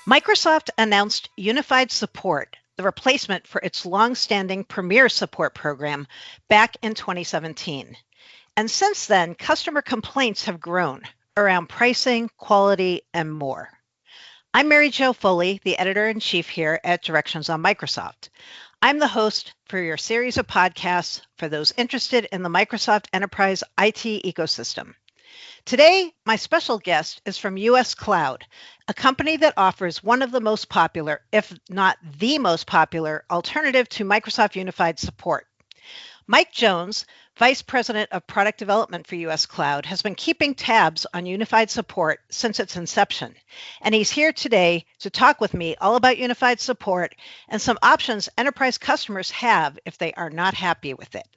Microsoft announced Unified Support, the replacement for its long-standing Premier Support program, back in 2017. And since then, customer complaints have grown around pricing, quality, and more. I'm Mary Jo Foley, the editor-in-chief here at Directions on Microsoft. I'm the host for your series of podcasts for those interested in the Microsoft Enterprise IT ecosystem. Today, my special guest is from US Cloud, a company that offers one of the most popular, if not the most popular, alternative to Microsoft Unified Support. Mike Jones, Vice President of Product Development for US Cloud, has been keeping tabs on Unified Support since its inception. And he's here today to talk with me all about Unified Support and some options enterprise customers have if they are not happy with it.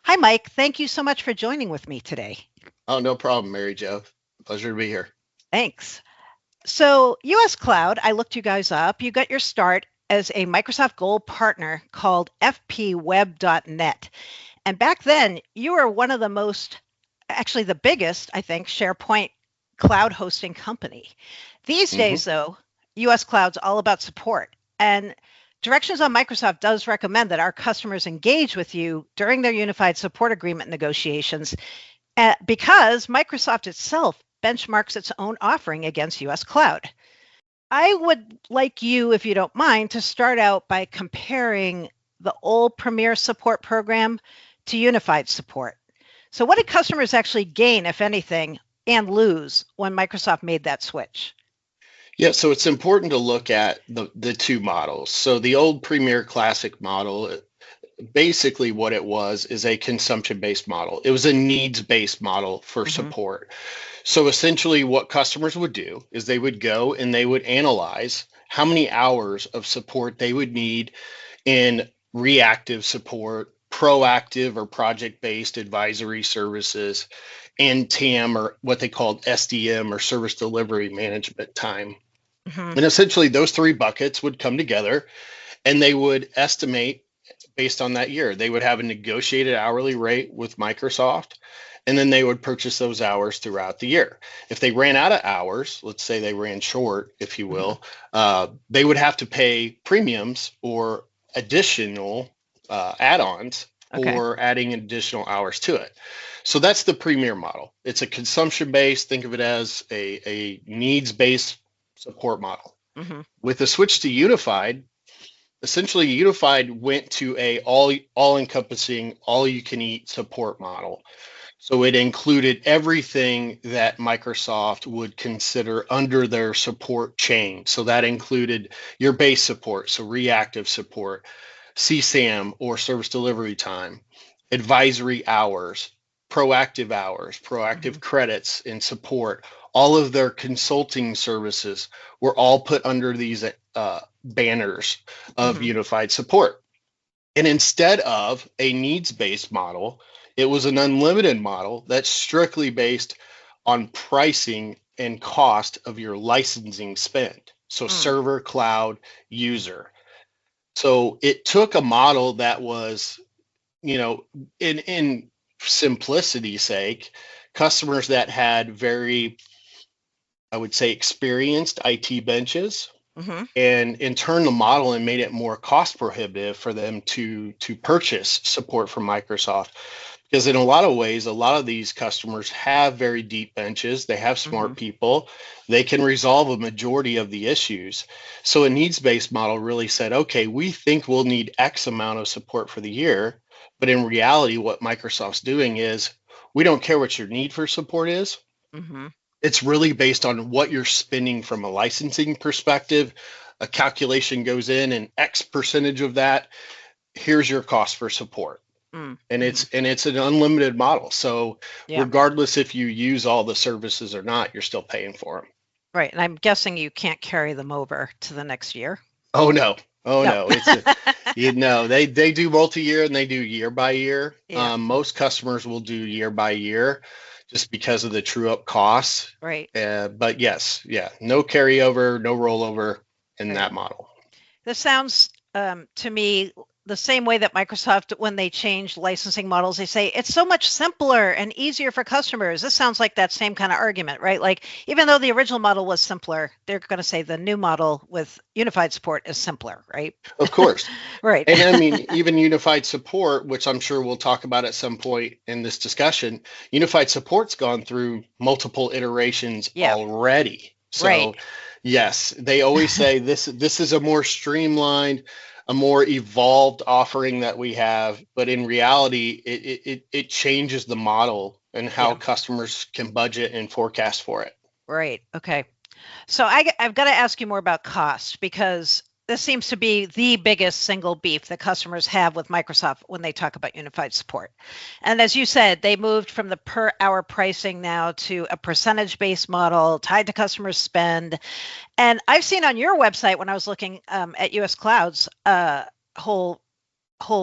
Hi, Mike. Thank you so much for joining with me today. Oh, no problem, Mary Jo. Pleasure to be here. Thanks. So, US Cloud, I looked you guys up. You got your start as a Microsoft Gold partner called fpweb.net. And back then, you were one of the most, actually the biggest, I think, SharePoint cloud hosting company. These days, though, US Cloud's all about support. And Directions on Microsoft does recommend that our customers engage with you during their unified support agreement negotiations because Microsoft itself benchmarks its own offering against US Cloud. I would like you, if you don't mind, to start out by comparing the old Premier Support program to Unified Support. So what did customers actually gain, if anything, and lose when Microsoft made that switch? Yeah, so it's important to look at the two models. So the old Premier Classic model, basically what it was is a consumption-based model. It was a needs-based model for support. So essentially what customers would do is they would go and they would analyze how many hours of support they would need in reactive support, proactive or project-based advisory services, and TAM, or what they called SDM, or service delivery management time. And essentially those three buckets would come together and they would estimate based on that year. They would have a negotiated hourly rate with Microsoft, and then they would purchase those hours throughout the year. If they ran out of hours, let's say they ran short, if you will, they would have to pay premiums or additional add-ons for adding additional hours to it. So that's the Premier model. It's a consumption-based, think of it as a needs-based support model. With the switch to Unified, essentially Unified went to a all-encompassing, all-you-can-eat support model. So it included everything that Microsoft would consider under their support chain. So that included your base support, so reactive support, CSAM or service delivery time, advisory hours, proactive credits in support. All of their consulting services were all put under these banners of unified support. And instead of a needs-based model, it was an unlimited model that's strictly based on pricing and cost of your licensing spend. So server, cloud, user. So it took a model that was, in simplicity's sake, customers that had very, I would say, experienced IT benches, and turned the model and made it more cost prohibitive for them to purchase support from Microsoft. Because in a lot of ways, a lot of these customers have very deep benches. They have smart people. They can resolve a majority of the issues. So a needs-based model really said, okay, we think we'll need X amount of support for the year. But in reality, what Microsoft's doing is, we don't care what your need for support is. It's really based on what you're spending from a licensing perspective. A calculation goes in and X percentage of that, here's your cost for support. And it's an unlimited model. So regardless if you use all the services or not, you're still paying for them. Right. And I'm guessing you can't carry them over to the next year. Oh, no. It's they do multi-year and they do year by year. Most customers will do year by year just because of the true up costs. Right. But yes, no carryover, no rollover in that model. This sounds to me the same way that Microsoft, when they change licensing models, they say it's so much simpler and easier for customers. This sounds like that same kind of argument, right? Like, even though the original model was simpler, they're going to say the new model with unified support is simpler, right? Of course. Right. And I mean, even unified support, which I'm sure we'll talk about at some point in this discussion, unified support's gone through multiple iterations already. So right. Yes, they always say this is a more streamlined, a more evolved offering that we have, but in reality, it changes the model and how customers can budget and forecast for it. Right. Okay. So I've got to ask you more about cost, because this seems to be the biggest single beef that customers have with Microsoft when they talk about unified support. And as you said, they moved from the per hour pricing now to a percentage-based model tied to customer spend. And I've seen on your website, when I was looking at US Cloud's whole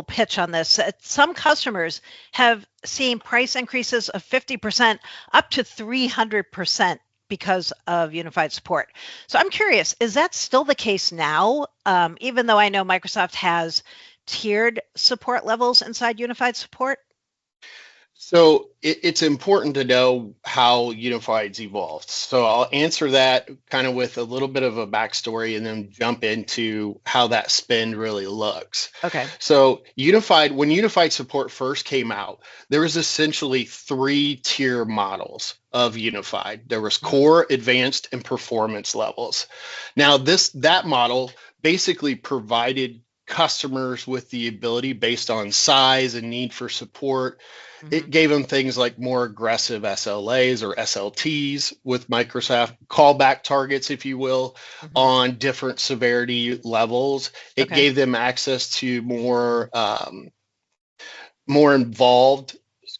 pitch on this, some customers have seen price increases of 50% up to 300% because of unified support. So I'm curious, is that still the case now? Even though I know Microsoft has tiered support levels inside unified support? So it's important to know how Unified's evolved. So I'll answer that kind of with a little bit of a backstory and then jump into how that spend really looks. Okay. So when Unified support first came out, there was essentially 3-tier models of Unified. There was core, advanced, and performance levels. Now that model basically provided customers with the ability, based on size and need for support. It gave them things like more aggressive SLAs or SLTs with Microsoft, callback targets, if you will, on different severity levels. It gave them access to more involved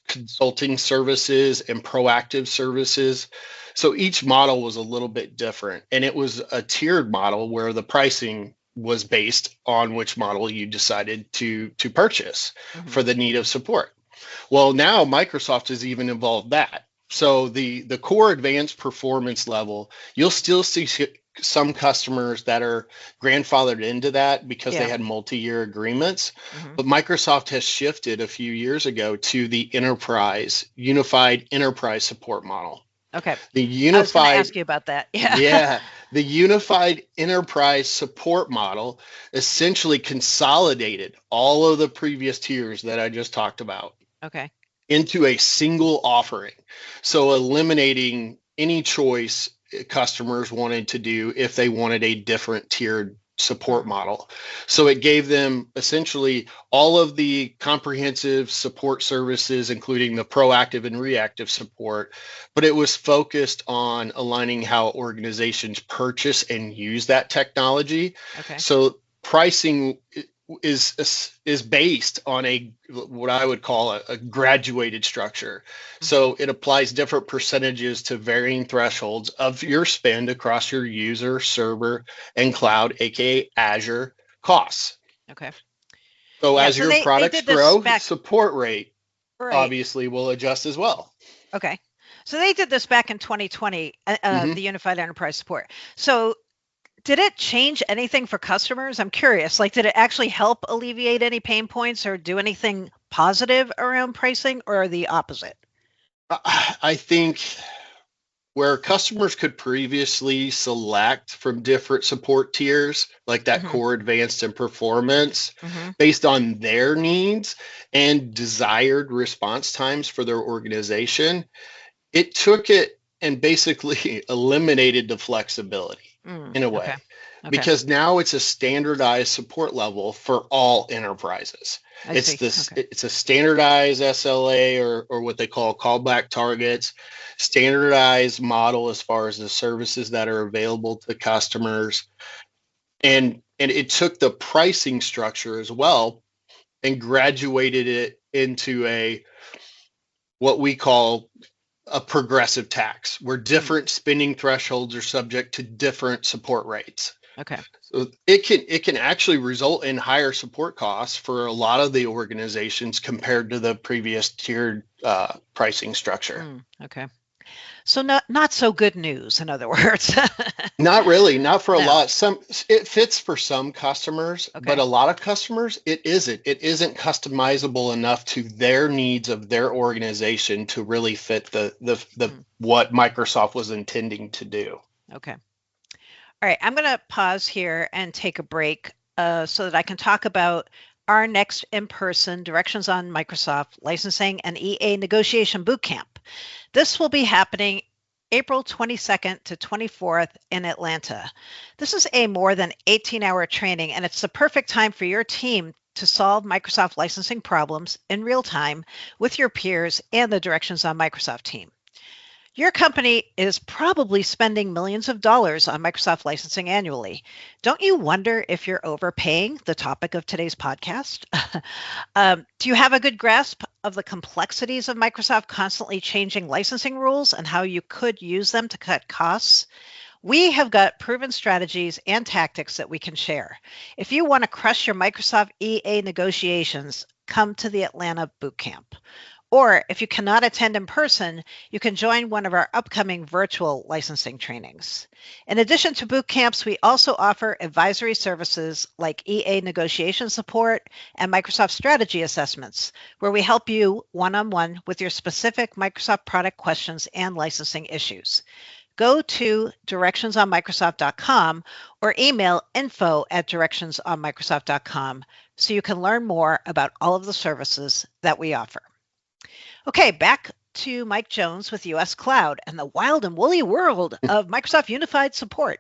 consulting services and proactive services. So each model was a little bit different, and it was a tiered model where the pricing was based on which model you decided to purchase for the need of support. Well, now Microsoft has even evolved that. So the core advanced performance level, you'll still see some customers that are grandfathered into that because they had multi-year agreements. But Microsoft has shifted a few years ago to the unified enterprise support model. Okay. The unified, I was going to ask you about that. Yeah. The unified enterprise support model essentially consolidated all of the previous tiers that I just talked about. Okay. Into a single offering. So eliminating any choice customers wanted to do if they wanted a different tiered support model. So it gave them essentially all of the comprehensive support services, including the proactive and reactive support, but it was focused on aligning how organizations purchase and use that technology. Okay. So pricing is based on what I would call a graduated structure. So it applies different percentages to varying thresholds of your spend across your user, server, and cloud, aka Azure costs. Okay. So as your products grow, support rate obviously will adjust as well. Okay. So they did this back in 2020, the Unified Enterprise Support. So did it change anything for customers? I'm curious. Like, did it actually help alleviate any pain points or do anything positive around pricing, or the opposite? I think where customers could previously select from different support tiers, like that core, advanced, and performance, based on their needs and desired response times for their organization, it took it and basically eliminated the flexibility in a way. Because now it's a standardized support level for all enterprises. It's a standardized SLA or what they call callback targets, standardized model as far as the services that are available to customers. And it took the pricing structure as well and graduated it into what we call a progressive tax, where different spending thresholds are subject to different support rates. Okay. So it can actually result in higher support costs for a lot of the organizations compared to the previous tiered pricing structure. Okay. So not so good news, in other words. Not really, not for a No. lot. Some it fits for some customers, but Okay. a lot of customers it isn't. It isn't customizable enough to their needs of their organization to really fit the Mm, what Microsoft was intending to do. okay. All right. I'm going to pause here and take a break so that I can talk about our next in-person Directions on Microsoft licensing and EA negotiation bootcamp. This will be happening April 22nd to 24th in Atlanta. This is a more than 18-hour training, and it's the perfect time for your team to solve Microsoft licensing problems in real time with your peers and the Directions on Microsoft team. Your company is probably spending millions of dollars on Microsoft licensing annually. Don't you wonder if you're overpaying? The topic of today's podcast. Do you have a good grasp of the complexities of Microsoft constantly changing licensing rules and how you could use them to cut costs? We have got proven strategies and tactics that we can share. If you want to crush your Microsoft EA negotiations, come to the Atlanta Bootcamp. Or if you cannot attend in person, you can join one of our upcoming virtual licensing trainings. In addition to boot camps, we also offer advisory services like EA negotiation support and Microsoft strategy assessments, where we help you one-on-one with your specific Microsoft product questions and licensing issues. Go to directionsonmicrosoft.com or email info@directionsonmicrosoft.com so you can learn more about all of the services that we offer. Okay, back to Mike Jones with US Cloud and the wild and woolly world of Microsoft Unified Support.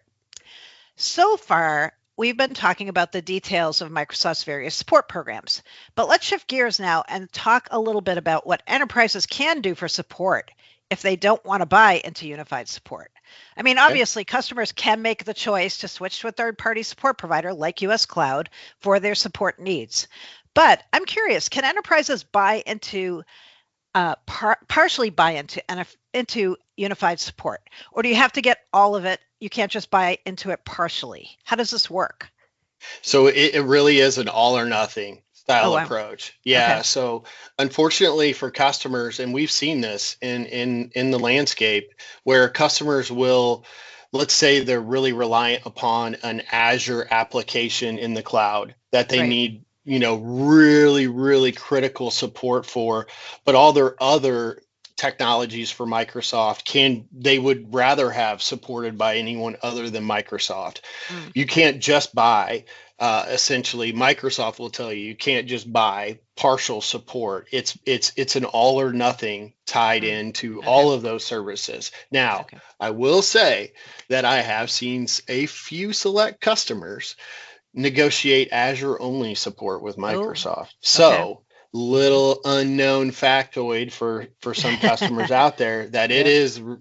So far, we've been talking about the details of Microsoft's various support programs, but let's shift gears now and talk a little bit about what enterprises can do for support if they don't want to buy into Unified Support. I mean, obviously, customers can make the choice to switch to a third-party support provider like US Cloud for their support needs. But I'm curious, can enterprises buy into partially buy into unified support, or do you have to get all of it? You can't just buy into it partially. How does this work? So it really is an all or nothing Oh, style wow. approach. Okay. Yeah. So unfortunately for customers, and we've seen this in the landscape where customers will, let's say they're really reliant upon an Azure application in the cloud that they Right. need, really, really critical support for, but all their other technologies for Microsoft they would rather have supported by anyone other than Microsoft. Mm, You can't just buy essentially Microsoft will tell you can't just buy partial support. It's an all or nothing tied mm. into Okay. all of those services. Now, Okay. I will say that I have seen a few select customers negotiate Azure only support with Oh, Microsoft. okay. So little unknown factoid for some customers out there that Yep.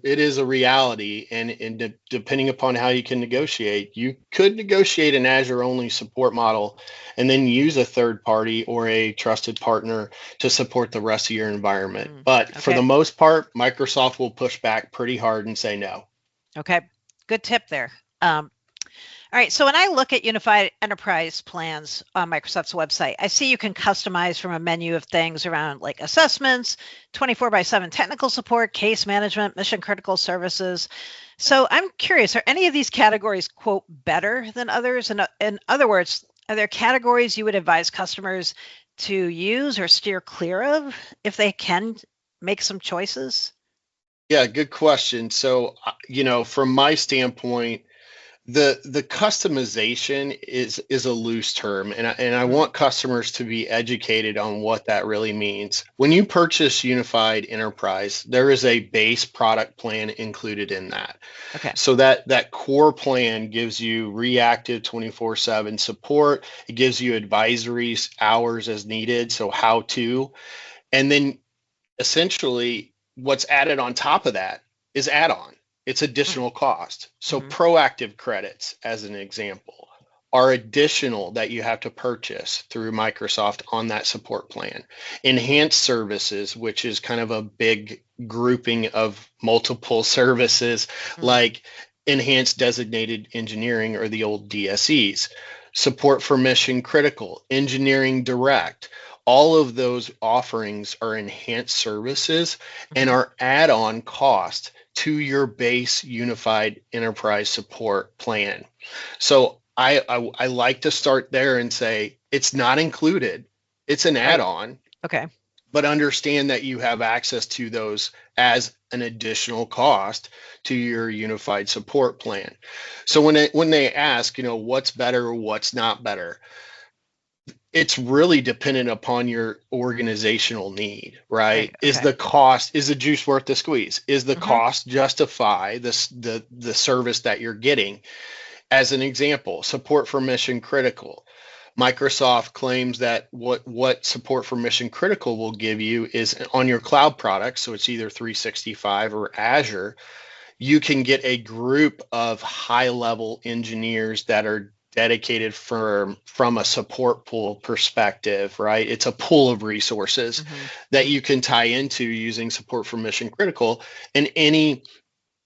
it is a reality, and depending upon how you can negotiate, you could negotiate an Azure only support model and then use a third party or a trusted partner to support the rest of your environment. But for Okay. the most part, Microsoft will push back pretty hard and say no. Okay. Good tip there. All right, so when I look at Unified Enterprise plans on Microsoft's website, I see you can customize from a menu of things around like assessments, 24/7 technical support, case management, mission critical services. So I'm curious, are any of these categories, quote, better than others? In other words, are there categories you would advise customers to use or steer clear of if they can make some choices? Yeah, good question. So, from my standpoint, the customization is a loose term, and I Mhm. want customers to be educated on what that really means. When you purchase Unified Enterprise, there is a base product plan included in that. Okay. So that core plan gives you reactive 24/7 support. It gives you advisories hours as needed, so how to, and then essentially what's added on top of that is add-on. It's additional cost. So Mm-hmm. proactive credits, as an example, are additional that you have to purchase through Microsoft on that support plan. Enhanced services, which is kind of a big grouping of multiple services, Mm-hmm. like enhanced designated engineering, or the old DSEs, support for mission critical, engineering direct. All of those offerings are enhanced services and Mm-hmm. are add-on cost to your base unified enterprise support plan. So I like to start there and say it's not included. It's an Right. add-on, Okay. but understand that you have access to those as an additional cost to your unified support plan. So when they ask, what's better or what's not better, it's really dependent upon your organizational need, Right. right? Okay. Is the juice worth the squeeze? Is the Mm-hmm. cost justify the service that you're getting? As an example, support for mission critical. Microsoft claims that what support for mission critical will give you is on your cloud products, so it's either 365 or Azure, you can get a group of high level engineers that are dedicated from a support pool perspective, right? It's a pool of resources Mm-hmm. that you can tie into using support for mission critical, and any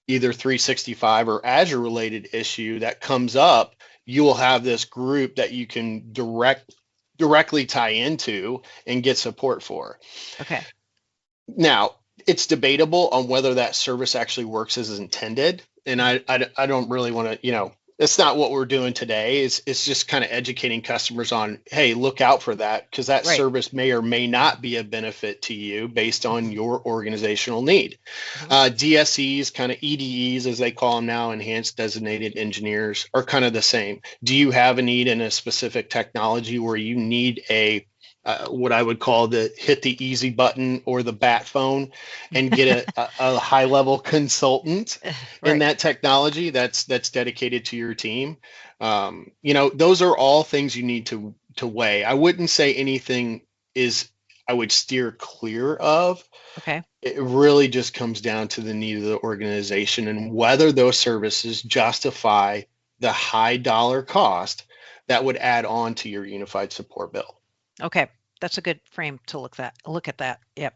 either 365 or Azure related issue that comes up, you will have this group that you can directly tie into and get support for. Okay. Now, it's debatable on whether that service actually works as intended. And I don't really want to, it's not what we're doing today. It's just kind of educating customers on, hey, look out for that because that Right. service may or may not be a benefit to you based on Mm-hmm. your organizational need. Mm-hmm. DSEs, kind of EDEs, as they call them now, enhanced designated engineers, are kind of the same. Do you have a need in a specific technology where you need what I would call the hit the easy button or the bat phone and get a high level consultant in Right. that technology that's dedicated to your team? Those are all things you need to weigh. I wouldn't say anything is I would steer clear of. Okay. It really just comes down to the need of the organization and whether those services justify the high dollar cost that would add on to your unified support bill. Okay. That's a good frame to look at that. Yep.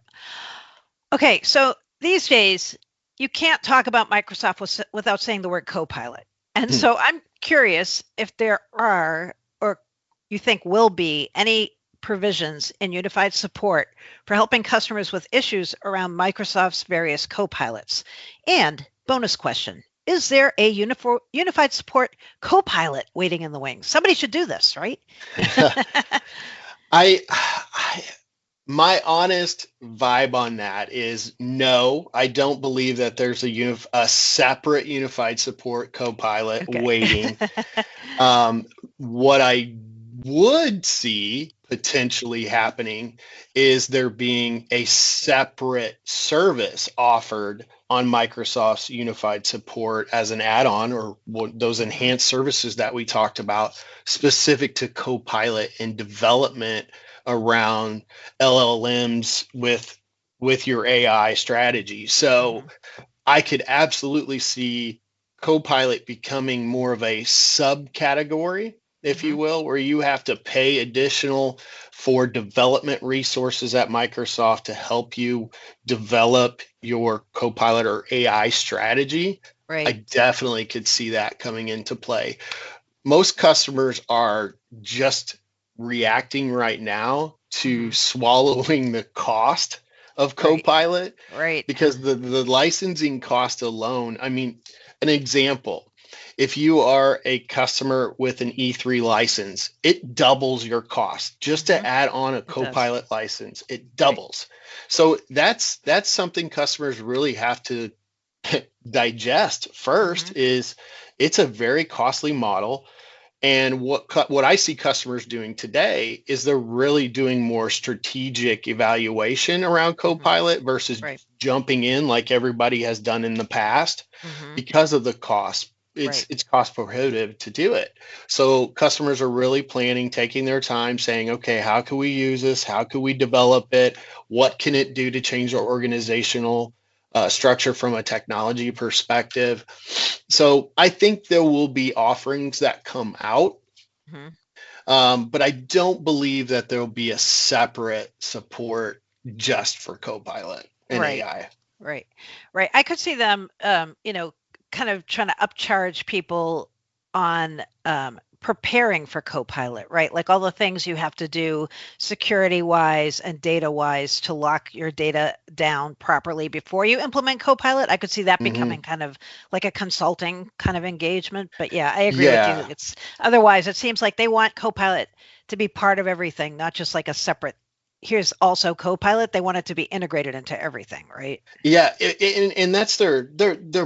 Okay. So these days, you can't talk about Microsoft without saying the word Copilot. And Hmm. so I'm curious if there are, or you think will be, any provisions in unified support for helping customers with issues around Microsoft's various Copilots. And bonus question, is there a unified support Copilot waiting in the wings? Somebody should do this, right? I my honest vibe on that is no. I don't believe that there's a separate unified support Copilot Okay. waiting. What I would see potentially happening is there being a separate service offered on Microsoft's unified support as an add-on or those Mhm. enhanced services that we talked about specific to Copilot and development around LLMs with your AI strategy. So Mhm. I could absolutely see Copilot becoming more of a subcategory, if you Mhm. will, where you have to pay additional for development resources at Microsoft to help you develop your Copilot or AI strategy. I Right. definitely could see that coming into play. Most customers are just reacting right now to Mhm. swallowing the cost of Right. Copilot Right. because the licensing cost alone, I mean, an example, if you are a customer with an E3 license, it doubles your cost just to Mhm. add on a It does. Copilot license. It Right. doubles. So that's something customers really have to digest first Mhm. is it's a very costly model. And what I see customers doing today is they're really doing more strategic evaluation around Mhm. Copilot versus Right. jumping in like everybody has done in the past Mhm. because of the cost. Right. It's cost prohibitive to do it. So customers are really planning, taking their time, saying, okay, how can we use this? How can we develop it? What can it do to change our organizational structure from a technology perspective? So I think there will be offerings that come out, Mhm. but I don't believe that there will be a separate support just for Copilot and Right. AI. Right. Right. I could see them, kind of trying to upcharge people on preparing for Copilot, right? Like all the things you have to do security wise and data wise to lock your data down properly before you implement Copilot. I could see that Hmm. becoming kind of like a consulting kind of engagement. But yeah, I agree with you. Yeah. It's otherwise, it seems like they want Copilot to be part of everything, not just like a separate. Here's also Copilot. They want it to be integrated into everything, right? Yeah, and that's their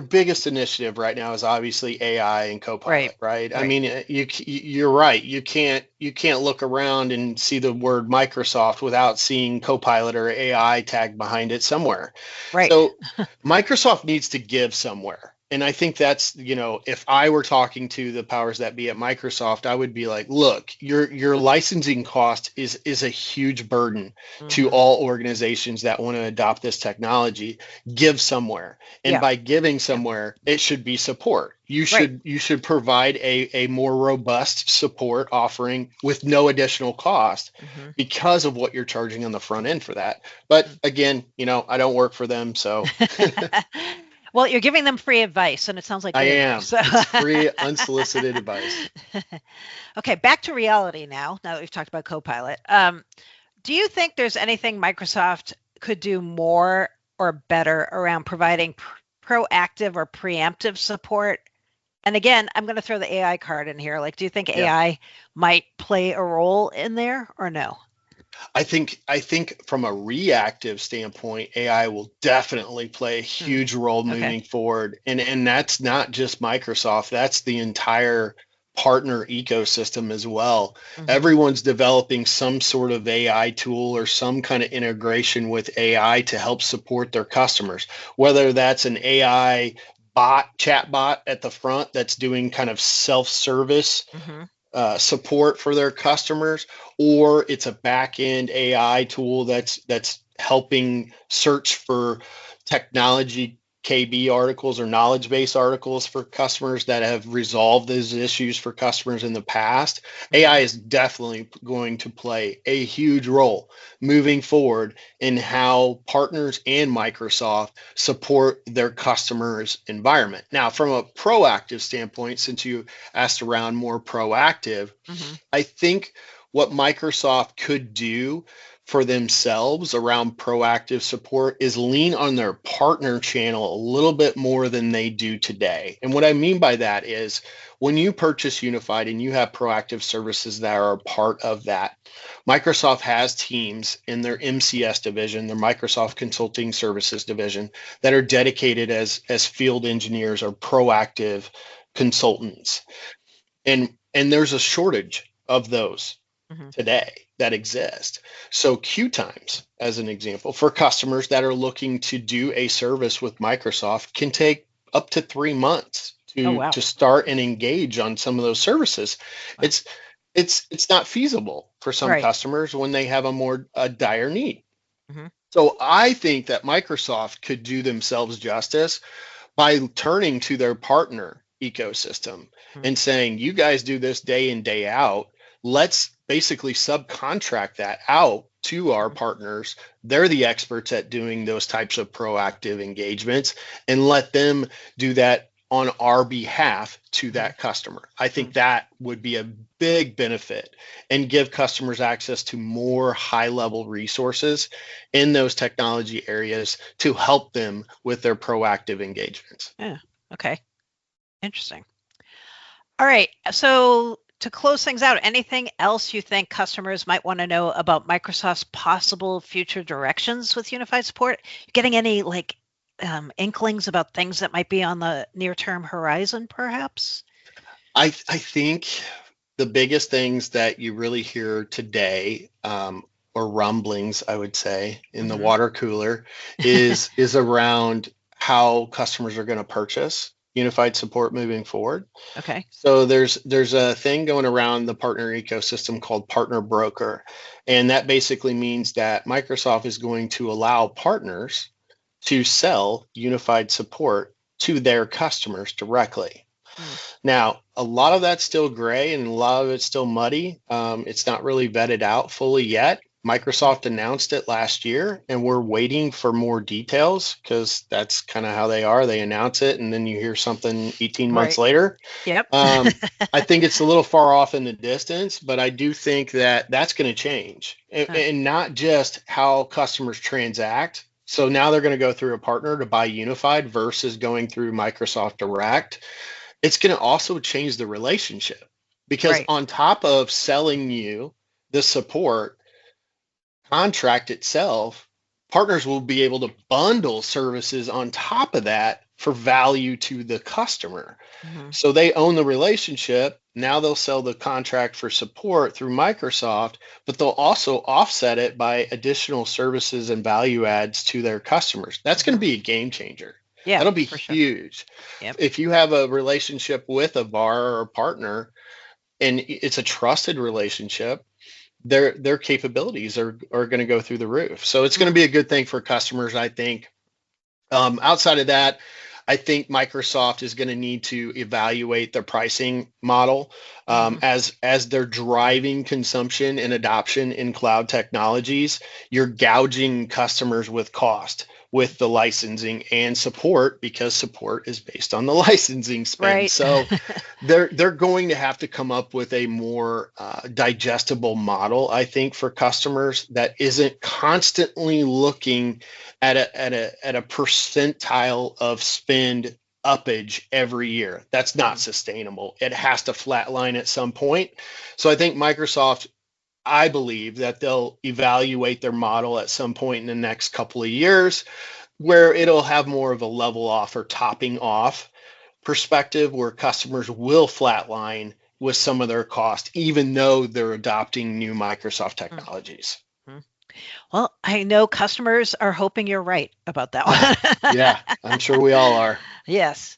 biggest initiative right now is obviously AI and Right. Copilot, right? I Right. mean, you're right. You can't look around and see the word Microsoft without seeing Copilot or AI tag behind it somewhere. Right. So Microsoft needs to give somewhere. And I think that's, if I were talking to the powers that be at Microsoft, I would be like, look, your licensing cost is a huge burden to Hmm. all organizations that want to adopt this technology. Give somewhere. And Yeah. by giving Yeah. somewhere, it should be support. You Right. should provide a more robust support offering with no additional cost Hmm. because of what you're charging on the front end for that. But again, I don't work for them, so Well, you're giving them free advice, and it sounds like I they are. am. So, It's free, unsolicited advice. okay, back to reality now. Now that we've talked about Copilot, do you think there's anything Microsoft could do more or better around providing proactive or preemptive support? And again, I'm going to throw the AI card in here. Like, do you think Yeah. AI might play a role in there or no? I think from a reactive standpoint, AI will definitely play a Hmm. huge role Okay. moving forward. And that's not just Microsoft, that's the entire partner ecosystem as well. Hmm. Everyone's developing some sort of AI tool or some kind of integration with AI to help support their customers, whether that's an AI chatbot at the front that's doing kind of self-service Hmm. support for their customers, or it's a back end AI tool that's helping search for technology KB articles or knowledge base articles for customers that have resolved those issues for customers in the past. AI Hmm. is definitely going to play a huge role moving forward in how partners and Microsoft support their customers' environment. Now, from a proactive standpoint, since you asked around more proactive, Hmm. I think what Microsoft could do for themselves around proactive support is lean on their partner channel a little bit more than they do today. And what I mean by that is when you purchase Unified and you have proactive services that are a part of that, Microsoft has teams in their MCS division, their Microsoft Consulting Services division, that are dedicated as field engineers or proactive consultants. And there's a shortage of those Hmm. today that exist. So queue times, as an example, for customers that are looking to do a service with Microsoft can take up to 3 months Oh, to wow. to start and engage on some of those services. Wow. It's not feasible for some Right. customers when they have a dire need. Hmm. So I think that Microsoft could do themselves justice by turning to their partner ecosystem Hmm. and saying, you guys do this day in, day out. Let's basically subcontract that out to our partners. They're the experts at doing those types of proactive engagements, and let them do that on our behalf to Hmm. that customer. I Hmm. think that would be a big benefit and give customers access to more high level resources in those technology areas to help them with their proactive engagements. Yeah. Okay. Interesting. All right. So to close things out, anything else you think customers might want to know about Microsoft's possible future directions with unified support? Getting any like inklings about things that might be on the near-term horizon, perhaps? I think the biggest things that you really hear today, or rumblings, I would say, in the Hmm. water cooler, is around how customers are going to purchase unified support moving forward. Okay. So there's a thing going around the partner ecosystem called Partner Broker, and that basically means that Microsoft is going to allow partners to sell unified support to their customers directly. Hmm. Now, a lot of that's still gray and a lot of it's still muddy. It's not really vetted out fully yet. Microsoft announced it last year, and we're waiting for more details because that's kind of how they are. They announce it, and then you hear something 18 months Right. later. Yep. I think it's a little far off in the distance, but I do think that that's going to change, and not just how customers transact. So now they're going to go through a partner to buy Unified versus going through Microsoft Direct. It's going to also change the relationship because Right. on top of selling you the support contract itself, partners will be able to bundle services on top of that for value to the customer. Mhm. So they own the relationship. Now they'll sell the contract for support through Microsoft, but they'll also offset it by additional services and value adds to their customers. That's going to Mhm. be a game changer. Yeah, That'll be for sure. huge. Yep. If you have a relationship with a VAR or a partner and it's a trusted relationship, their capabilities are going to go through the roof. So it's going to Mm. be a good thing for customers, I think. Outside of that, I think Microsoft is going to need to evaluate their pricing model Mhm. as they're driving consumption and adoption in cloud technologies. You're gouging customers with cost with the licensing and support because support is based on the licensing spend. Right. So they're going to have to come up with a more digestible model, I think, for customers that isn't constantly looking at a percentile of spend uppage every year. That's not Mhm. sustainable. It has to flatline at some point. So I think Microsoft, I believe that they'll evaluate their model at some point in the next couple of years where it'll have more of a level off or topping off perspective where customers will flatline with some of their cost, even though they're adopting new Microsoft technologies. Mhm. Well, I know customers are hoping you're right about that Yeah, one. I'm sure we all are. Yes.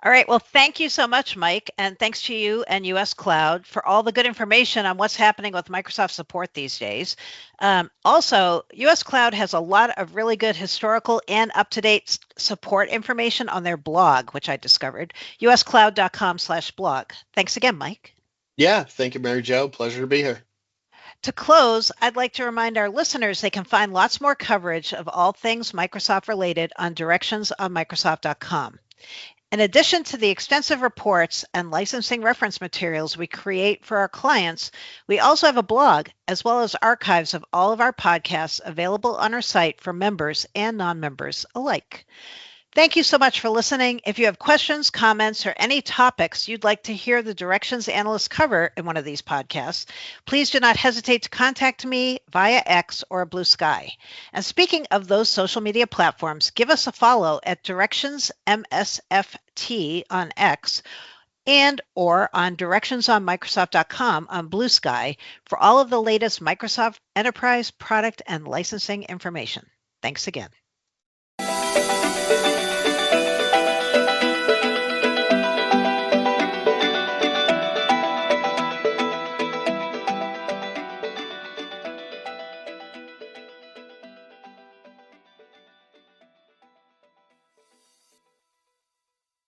All right. Well, thank you so much, Mike. And thanks to you and US Cloud for all the good information on what's happening with Microsoft support these days. Also, US Cloud has a lot of really good historical and up-to-date support information on their blog, which I discovered, uscloud.com/blog. Thanks again, Mike. Yeah, thank you, Mary Jo. Pleasure to be here. To close, I'd like to remind our listeners they can find lots more coverage of all things Microsoft related on Directions on Microsoft.com. In addition to the extensive reports and licensing reference materials we create for our clients, we also have a blog as well as archives of all of our podcasts available on our site for members and non-members alike. Thank you so much for listening. If you have questions, comments, or any topics you'd like to hear the Directions analysts cover in one of these podcasts, please do not hesitate to contact me via X or Blue Sky. And speaking of those social media platforms, give us a follow at Directions MSFT on X and or on directionsonmicrosoft.com on Blue Sky for all of the latest Microsoft Enterprise product and licensing information. Thanks again.